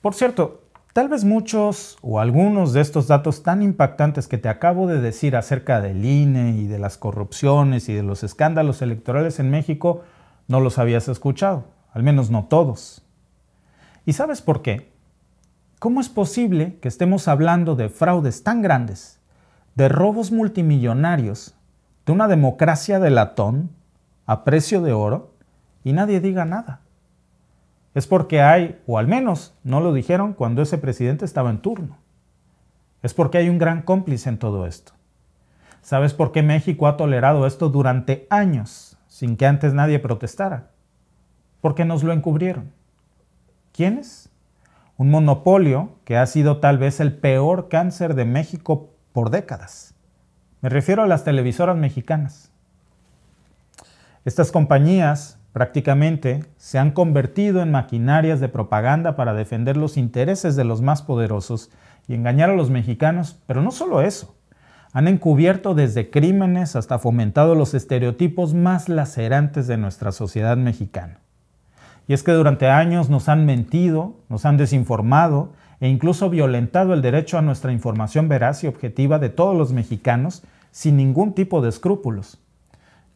Por cierto, tal vez muchos o algunos de estos datos tan impactantes que te acabo de decir acerca del INE y de las corrupciones y de los escándalos electorales en México no los habías escuchado, al menos no todos. ¿Y sabes por qué? ¿Cómo es posible que estemos hablando de fraudes tan grandes, de robos multimillonarios, de una democracia de latón a precio de oro y nadie diga nada? Es porque hay, o al menos no lo dijeron cuando ese presidente estaba en turno. Es porque hay un gran cómplice en todo esto. ¿Sabes por qué México ha tolerado esto durante años sin que antes nadie protestara? Porque nos lo encubrieron. ¿Quiénes? Un monopolio que ha sido tal vez el peor cáncer de México por décadas. Me refiero a las televisoras mexicanas. Estas compañías prácticamente se han convertido en maquinarias de propaganda para defender los intereses de los más poderosos y engañar a los mexicanos, pero no solo eso. Han encubierto desde crímenes hasta fomentado los estereotipos más lacerantes de nuestra sociedad mexicana. Y es que durante años nos han mentido, nos han desinformado e incluso violentado el derecho a nuestra información veraz y objetiva de todos los mexicanos sin ningún tipo de escrúpulos.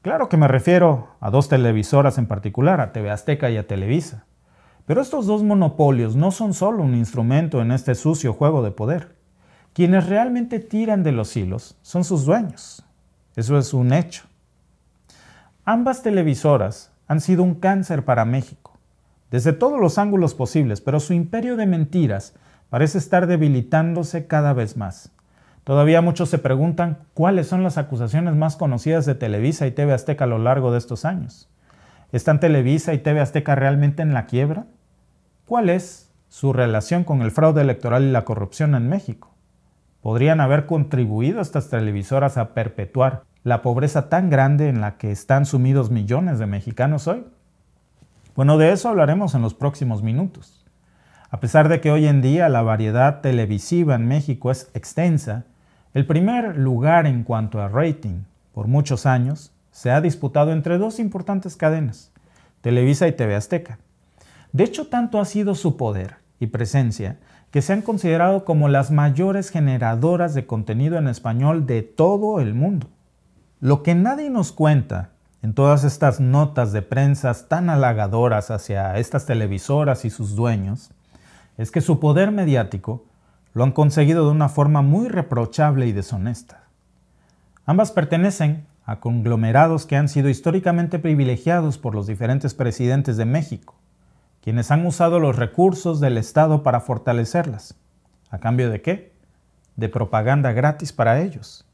Claro que me refiero a dos televisoras en particular, a TV Azteca y a Televisa. Pero estos dos monopolios no son solo un instrumento en este sucio juego de poder. Quienes realmente tiran de los hilos son sus dueños. Eso es un hecho. Ambas televisoras han sido un cáncer para México, desde todos los ángulos posibles, pero su imperio de mentiras parece estar debilitándose cada vez más. Todavía muchos se preguntan cuáles son las acusaciones más conocidas de Televisa y TV Azteca a lo largo de estos años. ¿Están Televisa y TV Azteca realmente en la quiebra? ¿Cuál es su relación con el fraude electoral y la corrupción en México? ¿Podrían haber contribuido estas televisoras a perpetuar la pobreza tan grande en la que están sumidos millones de mexicanos hoy? Bueno, de eso hablaremos en los próximos minutos. A pesar de que hoy en día la variedad televisiva en México es extensa, el primer lugar en cuanto a rating por muchos años se ha disputado entre dos importantes cadenas, Televisa y TV Azteca. De hecho, tanto ha sido su poder y presencia que se han considerado como las mayores generadoras de contenido en español de todo el mundo. Lo que nadie nos cuenta en todas estas notas de prensa tan halagadoras hacia estas televisoras y sus dueños es que su poder mediático lo han conseguido de una forma muy reprochable y deshonesta. Ambas pertenecen a conglomerados que han sido históricamente privilegiados por los diferentes presidentes de México, quienes han usado los recursos del Estado para fortalecerlas. ¿A cambio de qué? De propaganda gratis para ellos.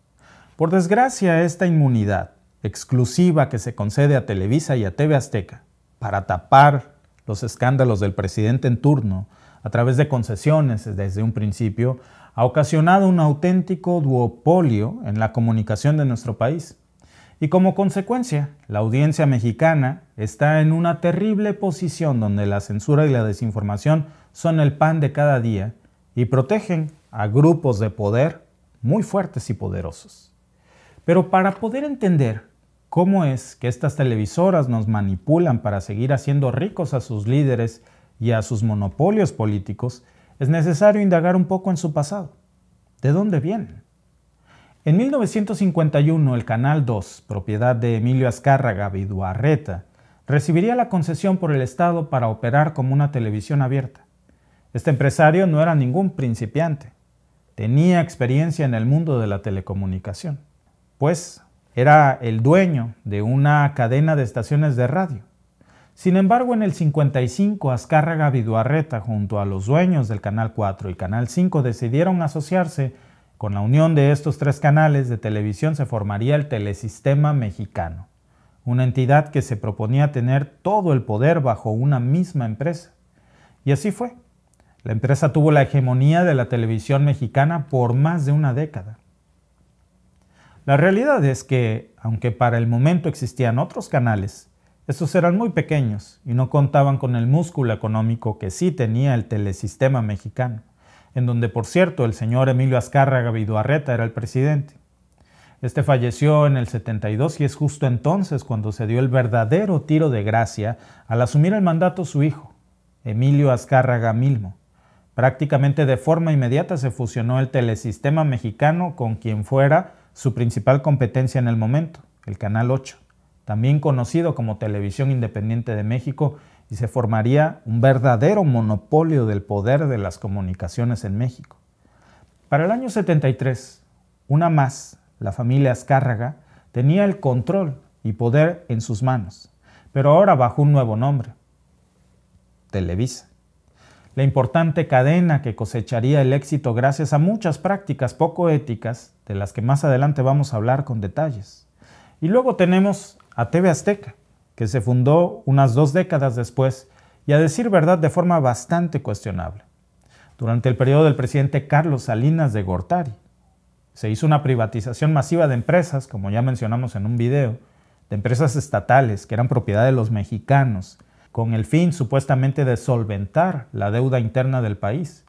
Por desgracia, esta inmunidad exclusiva que se concede a Televisa y a TV Azteca para tapar los escándalos del presidente en turno a través de concesiones desde un principio, ha ocasionado un auténtico duopolio en la comunicación de nuestro país. Y como consecuencia, la audiencia mexicana está en una terrible posición donde la censura y la desinformación son el pan de cada día y protegen a grupos de poder muy fuertes y poderosos. Pero para poder entender cómo es que estas televisoras nos manipulan para seguir haciendo ricos a sus líderes y a sus monopolios políticos, es necesario indagar un poco en su pasado. ¿De dónde vienen? En 1951, el Canal 2, propiedad de Emilio Azcárraga Viduarreta, recibiría la concesión por el Estado para operar como una televisión abierta. Este empresario no era ningún principiante. Tenía experiencia en el mundo de la telecomunicación, pues era el dueño de una cadena de estaciones de radio. Sin embargo, en el 55, Azcárraga Viduarreta, junto a los dueños del Canal 4 y Canal 5, decidieron asociarse. Con la unión de estos tres canales de televisión se formaría el Telesistema Mexicano, una entidad que se proponía tener todo el poder bajo una misma empresa. Y así fue. La empresa tuvo la hegemonía de la televisión mexicana por más de una década. La realidad es que, aunque para el momento existían otros canales, estos eran muy pequeños y no contaban con el músculo económico que sí tenía el Telesistema Mexicano, en donde, por cierto, el señor Emilio Azcárraga Viduarreta era el presidente. Este falleció en el 72 y es justo entonces cuando se dio el verdadero tiro de gracia al asumir el mandato su hijo, Emilio Azcárraga Milmo, Prácticamente de forma inmediata se fusionó el Telesistema Mexicano con quien fuera su principal competencia en el momento, el Canal 8, también conocido como Televisión Independiente de México, y se formaría un verdadero monopolio del poder de las comunicaciones en México. Para el año 73, una más, la familia Azcárraga, tenía el control y poder en sus manos, pero ahora bajo un nuevo nombre, Televisa. La importante cadena que cosecharía el éxito gracias a muchas prácticas poco éticas, de las que más adelante vamos a hablar con detalles. Y luego tenemos a TV Azteca, que se fundó unas 2 décadas después y, a decir verdad, de forma bastante cuestionable. Durante el periodo del presidente Carlos Salinas de Gortari, se hizo una privatización masiva de empresas, como ya mencionamos en un video, de empresas estatales que eran propiedad de los mexicanos, con el fin supuestamente de solventar la deuda interna del país.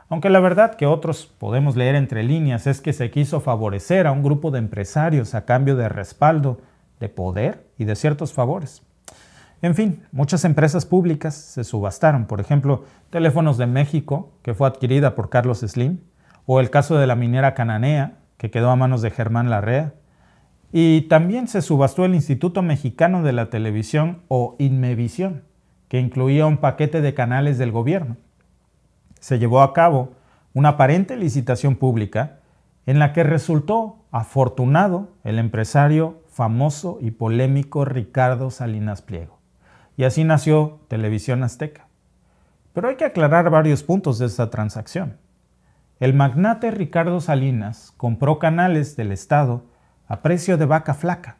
Aunque la verdad que otros podemos leer entre líneas es que se quiso favorecer a un grupo de empresarios a cambio de respaldo, de poder y de ciertos favores. En fin, muchas empresas públicas se subastaron, por ejemplo, Teléfonos de México, que fue adquirida por Carlos Slim, o el caso de la minera Cananea, que quedó a manos de Germán Larrea, y también se subastó el Instituto Mexicano de la Televisión o Inmevisión, que incluía un paquete de canales del gobierno. Se llevó a cabo una aparente licitación pública en la que resultó afortunado el empresario famoso y polémico Ricardo Salinas Pliego. Y así nació Televisión Azteca. Pero hay que aclarar varios puntos de esta transacción. El magnate Ricardo Salinas compró canales del Estado a precio de vaca flaca,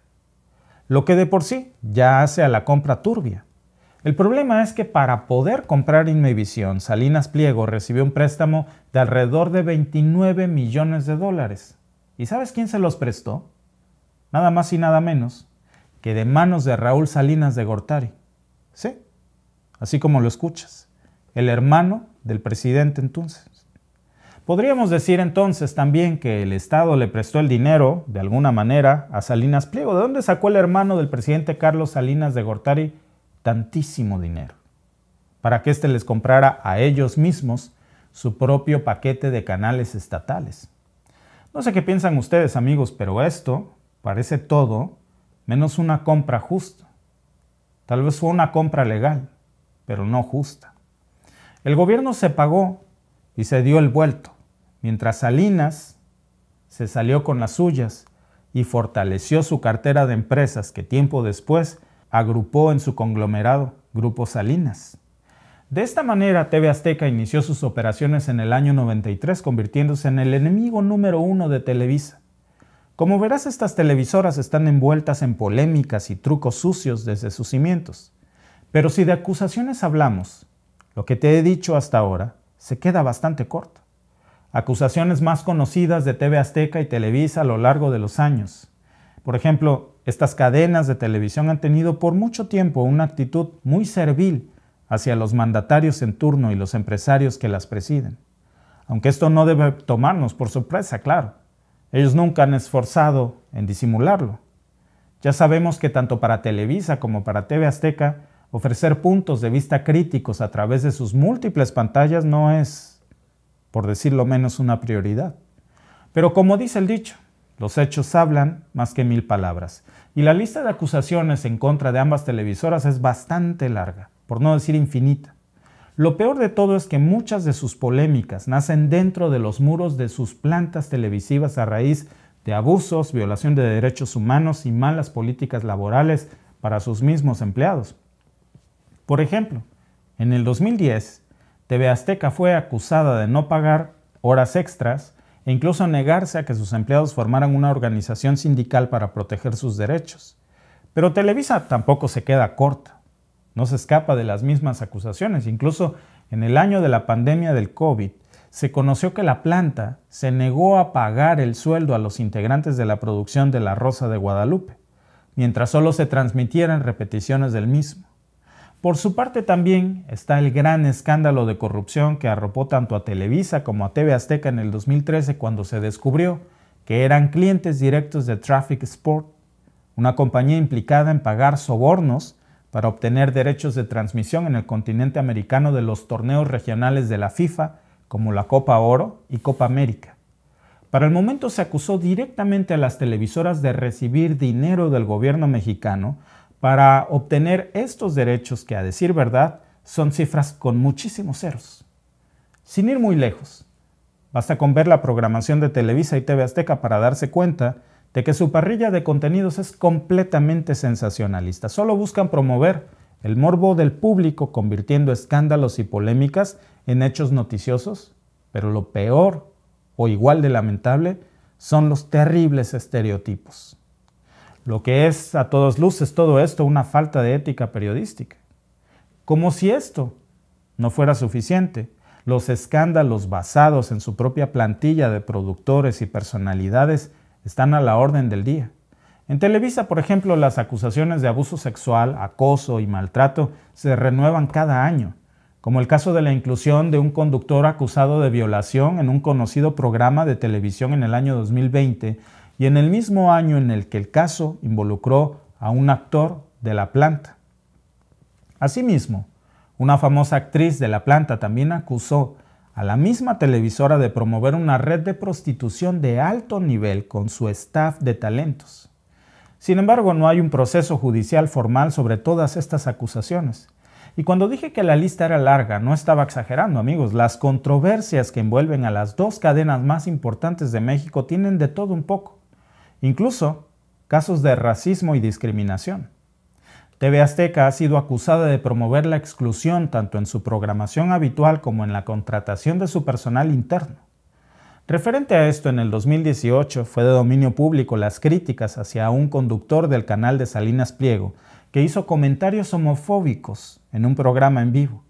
lo que de por sí ya hace a la compra turbia. El problema es que para poder comprar Inmevisión, Salinas Pliego recibió un préstamo de alrededor de $29 millones. ¿Y sabes quién se los prestó? Nada más y nada menos que de manos de Raúl Salinas de Gortari. Sí, así como lo escuchas, el hermano del presidente entonces. Podríamos decir entonces también que el Estado le prestó el dinero, de alguna manera, a Salinas Pliego. ¿De dónde sacó el hermano del presidente Carlos Salinas de Gortari tantísimo dinero? Para que éste les comprara a ellos mismos su propio paquete de canales estatales. No sé qué piensan ustedes, amigos, pero esto parece todo menos una compra justa. Tal vez fue una compra legal, pero no justa. El gobierno se pagó y se dio el vuelto, mientras Salinas se salió con las suyas y fortaleció su cartera de empresas que tiempo después agrupó en su conglomerado Grupo Salinas. De esta manera, TV Azteca inició sus operaciones en el año 93, convirtiéndose en el enemigo número 1 de Televisa. Como verás, estas televisoras están envueltas en polémicas y trucos sucios desde sus cimientos. Pero si de acusaciones hablamos, lo que te he dicho hasta ahora se queda bastante corto. Acusaciones más conocidas de TV Azteca y Televisa a lo largo de los años. Por ejemplo, estas cadenas de televisión han tenido por mucho tiempo una actitud muy servil hacia los mandatarios en turno y los empresarios que las presiden. Aunque esto no debe tomarnos por sorpresa, claro. Ellos nunca han esforzado en disimularlo. Ya sabemos que tanto para Televisa como para TV Azteca, ofrecer puntos de vista críticos a través de sus múltiples pantallas no es, por decirlo menos, una prioridad. Pero como dice el dicho, los hechos hablan más que 1000 palabras. Y la lista de acusaciones en contra de ambas televisoras es bastante larga, por no decir infinita. Lo peor de todo es que muchas de sus polémicas nacen dentro de los muros de sus plantas televisivas a raíz de abusos, violación de derechos humanos y malas políticas laborales para sus mismos empleados. Por ejemplo, en el 2010, TV Azteca fue acusada de no pagar horas extras e incluso negarse a que sus empleados formaran una organización sindical para proteger sus derechos. Pero Televisa tampoco se queda corta. No se escapa de las mismas acusaciones. Incluso en el año de la pandemia del COVID, se conoció que la planta se negó a pagar el sueldo a los integrantes de la producción de La Rosa de Guadalupe, mientras solo se transmitieran repeticiones del mismo. Por su parte también está el gran escándalo de corrupción que arropó tanto a Televisa como a TV Azteca en el 2013 cuando se descubrió que eran clientes directos de Traffic Sport, una compañía implicada en pagar sobornos para obtener derechos de transmisión en el continente americano de los torneos regionales de la FIFA como la Copa Oro y Copa América. Para el momento se acusó directamente a las televisoras de recibir dinero del gobierno mexicano para obtener estos derechos que, a decir verdad, son cifras con muchísimos ceros. Sin ir muy lejos, basta con ver la programación de Televisa y TV Azteca para darse cuenta de que su parrilla de contenidos es completamente sensacionalista. Solo buscan promover el morbo del público convirtiendo escándalos y polémicas en hechos noticiosos, pero lo peor o igual de lamentable son los terribles estereotipos. Lo que es a todas luces todo esto una falta de ética periodística. Como si esto no fuera suficiente, los escándalos basados en su propia plantilla de productores y personalidades están a la orden del día. En Televisa, por ejemplo, las acusaciones de abuso sexual, acoso y maltrato se renuevan cada año, como el caso de la inclusión de un conductor acusado de violación en un conocido programa de televisión en el año 2020 y en el mismo año en el que el caso involucró a un actor de la planta. Asimismo, una famosa actriz de la planta también acusó a la misma televisora de promover una red de prostitución de alto nivel con su staff de talentos. Sin embargo, no hay un proceso judicial formal sobre todas estas acusaciones. Y cuando dije que la lista era larga, no estaba exagerando, amigos. Las controversias que envuelven a las dos cadenas más importantes de México tienen de todo un poco. Incluso casos de racismo y discriminación. TV Azteca ha sido acusada de promover la exclusión tanto en su programación habitual como en la contratación de su personal interno. Referente a esto, en el 2018 fue de dominio público las críticas hacia un conductor del canal de Salinas Pliego que hizo comentarios homofóbicos en un programa en vivo,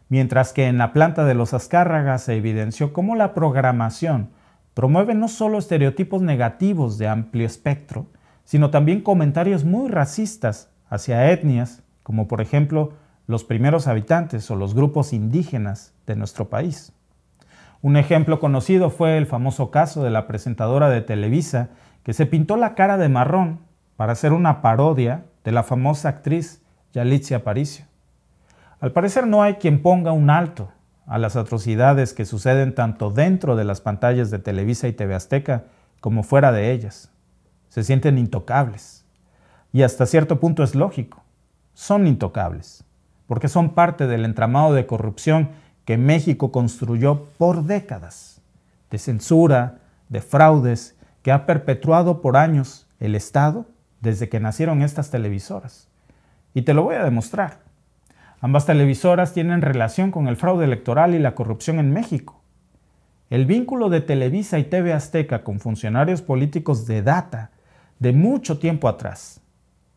mientras que en la planta de los Azcárragas se evidenció cómo la programación promueve no solo estereotipos negativos de amplio espectro, sino también comentarios muy racistas hacia etnias, como por ejemplo los primeros habitantes o los grupos indígenas de nuestro país. Un ejemplo conocido fue el famoso caso de la presentadora de Televisa que se pintó la cara de marrón para hacer una parodia de la famosa actriz Yalitza Aparicio. Al parecer no hay quien ponga un alto a las atrocidades que suceden tanto dentro de las pantallas de Televisa y TV Azteca como fuera de ellas. Se sienten intocables. Y hasta cierto punto es lógico. Son intocables, porque son parte del entramado de corrupción que México construyó por décadas, de censura, de fraudes, que ha perpetuado por años el Estado desde que nacieron estas televisoras. Y te lo voy a demostrar. Ambas televisoras tienen relación con el fraude electoral y la corrupción en México. El vínculo de Televisa y TV Azteca con funcionarios políticos data de mucho tiempo atrás.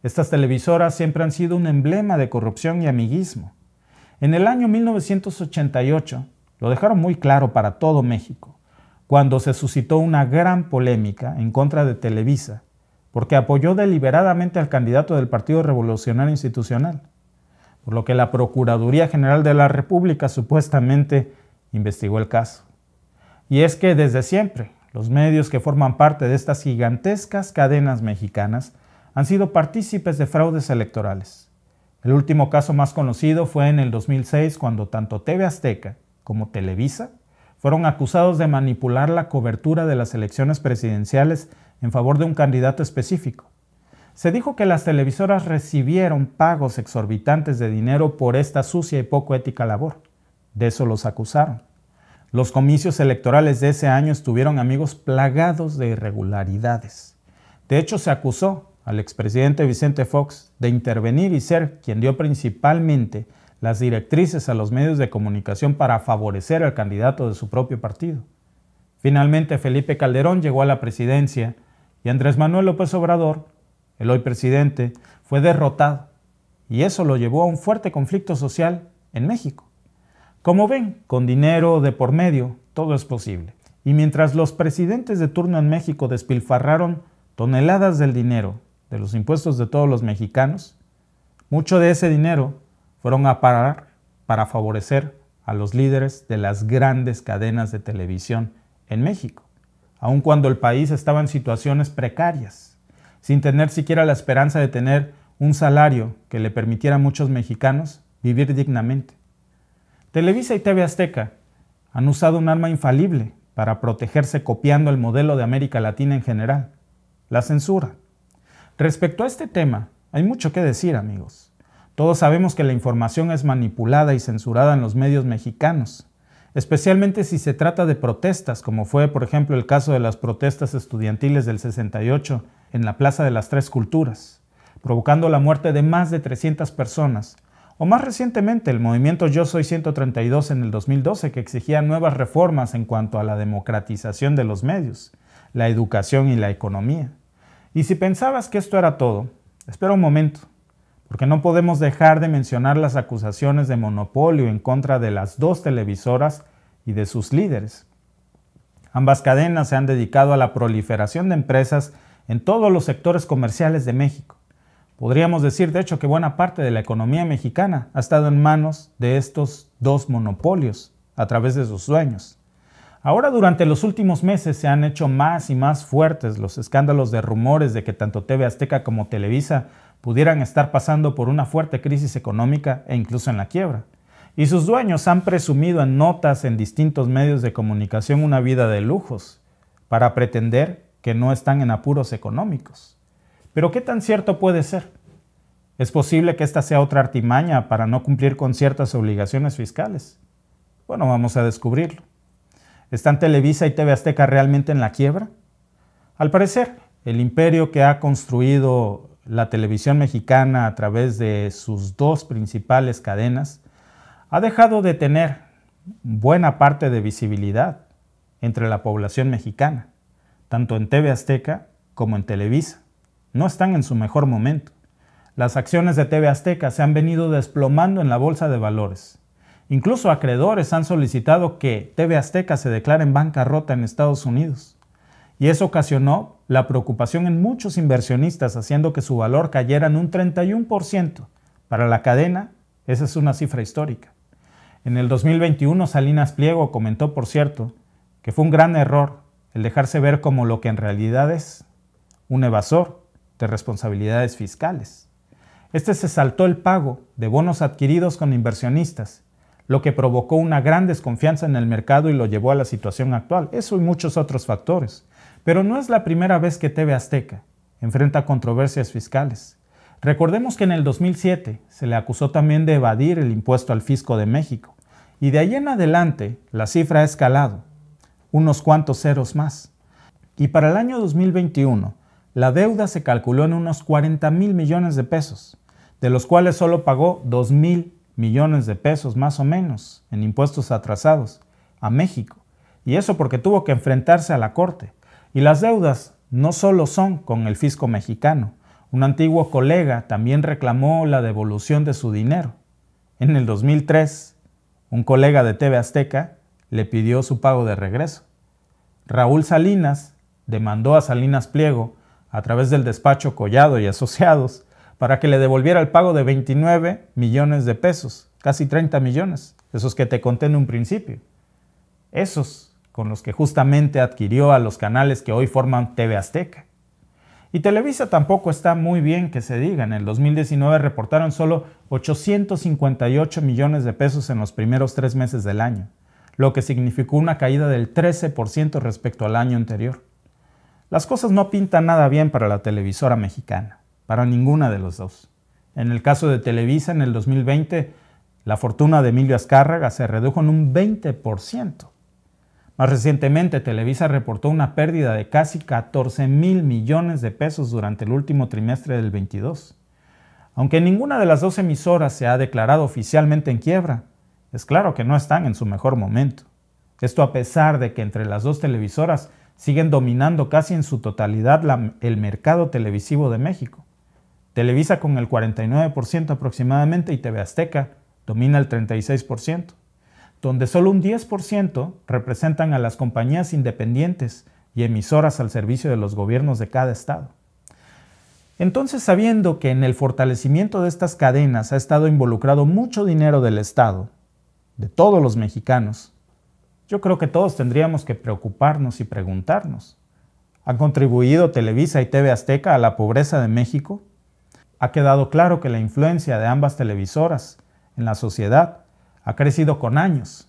Estas televisoras siempre han sido un emblema de corrupción y amiguismo. En el año 1988 lo dejaron muy claro para todo México, cuando se suscitó una gran polémica en contra de Televisa, porque apoyó deliberadamente al candidato del Partido Revolucionario Institucional, por lo que la Procuraduría General de la República supuestamente investigó el caso. Y es que desde siempre, los medios que forman parte de estas gigantescas cadenas mexicanas han sido partícipes de fraudes electorales. El último caso más conocido fue en el 2006, cuando tanto TV Azteca como Televisa fueron acusados de manipular la cobertura de las elecciones presidenciales en favor de un candidato específico. Se dijo que las televisoras recibieron pagos exorbitantes de dinero por esta sucia y poco ética labor. De eso los acusaron. Los comicios electorales de ese año estuvieron, amigos, plagados de irregularidades. De hecho, se acusó al expresidente Vicente Fox de intervenir y ser quien dio principalmente las directrices a los medios de comunicación para favorecer al candidato de su propio partido. Finalmente, Felipe Calderón llegó a la presidencia y Andrés Manuel López Obrador, el hoy presidente, fue derrotado, y eso lo llevó a un fuerte conflicto social en México. Como ven, con dinero de por medio, todo es posible. Y mientras los presidentes de turno en México despilfarraron toneladas del dinero de los impuestos de todos los mexicanos, mucho de ese dinero fueron a parar para favorecer a los líderes de las grandes cadenas de televisión en México, aun cuando el país estaba en situaciones precarias, sin tener siquiera la esperanza de tener un salario que le permitiera a muchos mexicanos vivir dignamente. Televisa y TV Azteca Han usado un arma infalible para protegerse copiando el modelo de América Latina en general, la censura. Respecto a este tema, hay mucho que decir, amigos. Todos sabemos que la información es manipulada y censurada en los medios mexicanos, especialmente si se trata de protestas, como fue, por ejemplo, el caso de las protestas estudiantiles del 68 en la Plaza de las Tres Culturas, provocando la muerte de más de 300 personas, o más recientemente el movimiento Yo Soy 132 en el 2012, que exigía nuevas reformas en cuanto a la democratización de los medios, la educación y la economía. Y si pensabas que esto era todo, espera un momento, porque no podemos dejar de mencionar las acusaciones de monopolio en contra de las dos televisoras y de sus líderes. Ambas cadenas se han dedicado a la proliferación de empresas en todos los sectores comerciales de México. Podríamos decir, de hecho, que buena parte de la economía mexicana ha estado en manos de estos dos monopolios a través de sus dueños. Ahora, durante los últimos meses se han hecho más y más fuertes los escándalos de rumores de que tanto TV Azteca como Televisa pudieran estar pasando por una fuerte crisis económica e incluso en la quiebra. Y sus dueños han presumido en notas en distintos medios de comunicación una vida de lujos, para pretender que no están en apuros económicos. Pero ¿qué tan cierto puede ser? ¿Es posible que esta sea otra artimaña para no cumplir con ciertas obligaciones fiscales? Bueno, vamos a descubrirlo. ¿Están Televisa y TV Azteca realmente en la quiebra? Al parecer, el imperio que ha construido la televisión mexicana a través de sus dos principales cadenas ha dejado de tener buena parte de visibilidad entre la población mexicana, tanto en TV Azteca como en Televisa. No están en su mejor momento. Las acciones de TV Azteca se han venido desplomando en la bolsa de valores. Incluso acreedores han solicitado que TV Azteca se declare en bancarrota en Estados Unidos. Y eso ocasionó la preocupación en muchos inversionistas, haciendo que su valor cayera en un 31%. Para la cadena, esa es una cifra histórica. En el 2021, Salinas Pliego comentó, por cierto, que fue un gran error el dejarse ver como lo que en realidad es, un evasor de responsabilidades fiscales. Este se saltó el pago de bonos adquiridos con inversionistas, lo que provocó una gran desconfianza en el mercado y lo llevó a la situación actual. Eso y muchos otros factores. Pero no es la primera vez que TV Azteca enfrenta controversias fiscales. Recordemos que en el 2007 se le acusó también de evadir el impuesto al fisco de México. Y de ahí en adelante la cifra ha escalado, unos cuantos ceros más. Y para el año 2021, la deuda se calculó en unos 40,000 millones de pesos, de los cuales solo pagó 2,000 millones de pesos más o menos en impuestos atrasados a México. Y eso porque tuvo que enfrentarse a la corte. Y las deudas no solo son con el fisco mexicano. Un antiguo colega también reclamó la devolución de su dinero. En el 2003, un colega de TV Azteca le pidió su pago de regreso. Raúl Salinas demandó a Salinas Pliego a través del despacho Collado y Asociados para que le devolviera el pago de 29 millones de pesos, casi 30 millones, esos que te conté en un principio. Esos con los que justamente adquirió a los canales que hoy forman TV Azteca. Y Televisa tampoco está muy bien que se diga. En el 2019 reportaron solo 858 millones de pesos en los primeros 3 meses del año, lo que significó una caída del 13% respecto al año anterior. Las cosas no pintan nada bien para la televisora mexicana, para ninguna de los dos. En el caso de Televisa, en el 2020, la fortuna de Emilio Azcárraga se redujo en un 20%. Más recientemente, Televisa reportó una pérdida de casi 14,000 millones de pesos durante el último trimestre del 22. Aunque ninguna de las dos emisoras se ha declarado oficialmente en quiebra, es claro que no están en su mejor momento. Esto a pesar de que entre las dos televisoras siguen dominando casi en su totalidad el mercado televisivo de México. Televisa con el 49% aproximadamente y TV Azteca domina el 36%. Donde solo un 10% representan a las compañías independientes y emisoras al servicio de los gobiernos de cada estado. Entonces, sabiendo que en el fortalecimiento de estas cadenas ha estado involucrado mucho dinero del Estado, de todos los mexicanos, yo creo que todos tendríamos que preocuparnos y preguntarnos, ¿han contribuido Televisa y TV Azteca a la pobreza de México? Ha quedado claro que la influencia de ambas televisoras en la sociedad ha crecido con años,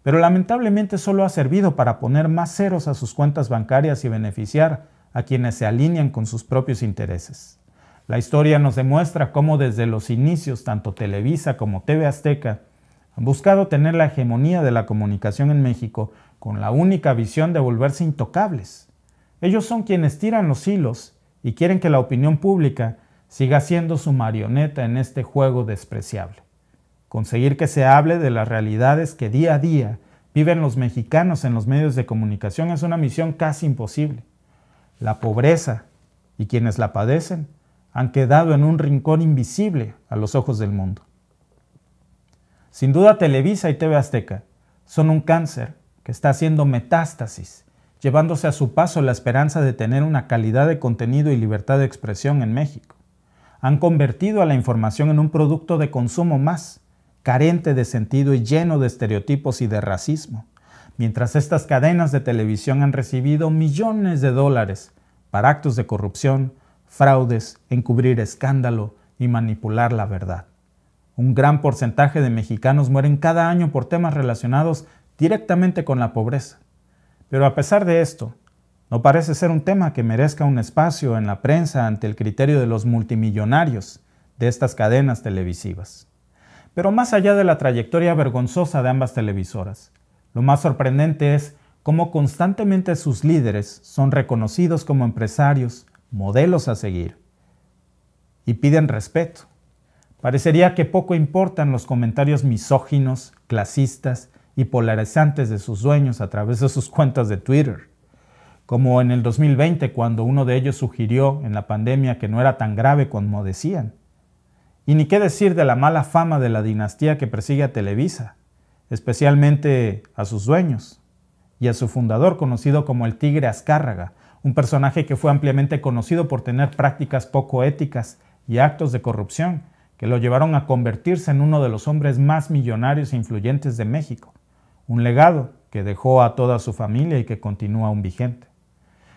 pero lamentablemente solo ha servido para poner más ceros a sus cuentas bancarias y beneficiar a quienes se alinean con sus propios intereses. La historia nos demuestra cómo desde los inicios tanto Televisa como TV Azteca han buscado tener la hegemonía de la comunicación en México con la única visión de volverse intocables. Ellos son quienes tiran los hilos y quieren que la opinión pública siga siendo su marioneta en este juego despreciable. Conseguir que se hable de las realidades que día a día viven los mexicanos en los medios de comunicación es una misión casi imposible. La pobreza y quienes la padecen han quedado en un rincón invisible a los ojos del mundo. Sin duda, Televisa y TV Azteca son un cáncer que está haciendo metástasis, llevándose a su paso la esperanza de tener una calidad de contenido y libertad de expresión en México. Han convertido a la información en un producto de consumo más, carente de sentido y lleno de estereotipos y de racismo, mientras estas cadenas de televisión han recibido millones de dólares para actos de corrupción, fraudes, encubrir escándalo y manipular la verdad. Un gran porcentaje de mexicanos mueren cada año por temas relacionados directamente con la pobreza. Pero a pesar de esto, no parece ser un tema que merezca un espacio en la prensa ante el criterio de los multimillonarios de estas cadenas televisivas. Pero más allá de la trayectoria vergonzosa de ambas televisoras, lo más sorprendente es cómo constantemente sus líderes son reconocidos como empresarios, modelos a seguir, y piden respeto. Parecería que poco importan los comentarios misóginos, clasistas y polarizantes de sus dueños a través de sus cuentas de Twitter, como en el 2020 cuando uno de ellos sugirió en la pandemia que no era tan grave como decían. Y ni qué decir de la mala fama de la dinastía que persigue a Televisa, especialmente a sus dueños y a su fundador conocido como el Tigre Azcárraga, un personaje que fue ampliamente conocido por tener prácticas poco éticas y actos de corrupción que lo llevaron a convertirse en uno de los hombres más millonarios e influyentes de México, un legado que dejó a toda su familia y que continúa aún vigente.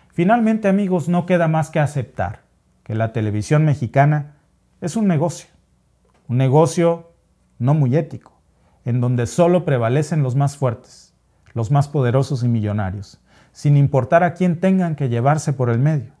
Finalmente, amigos, no queda más que aceptar que la televisión mexicana es un negocio no muy ético, en donde solo prevalecen los más fuertes, los más poderosos y millonarios, sin importar a quién tengan que llevarse por el medio.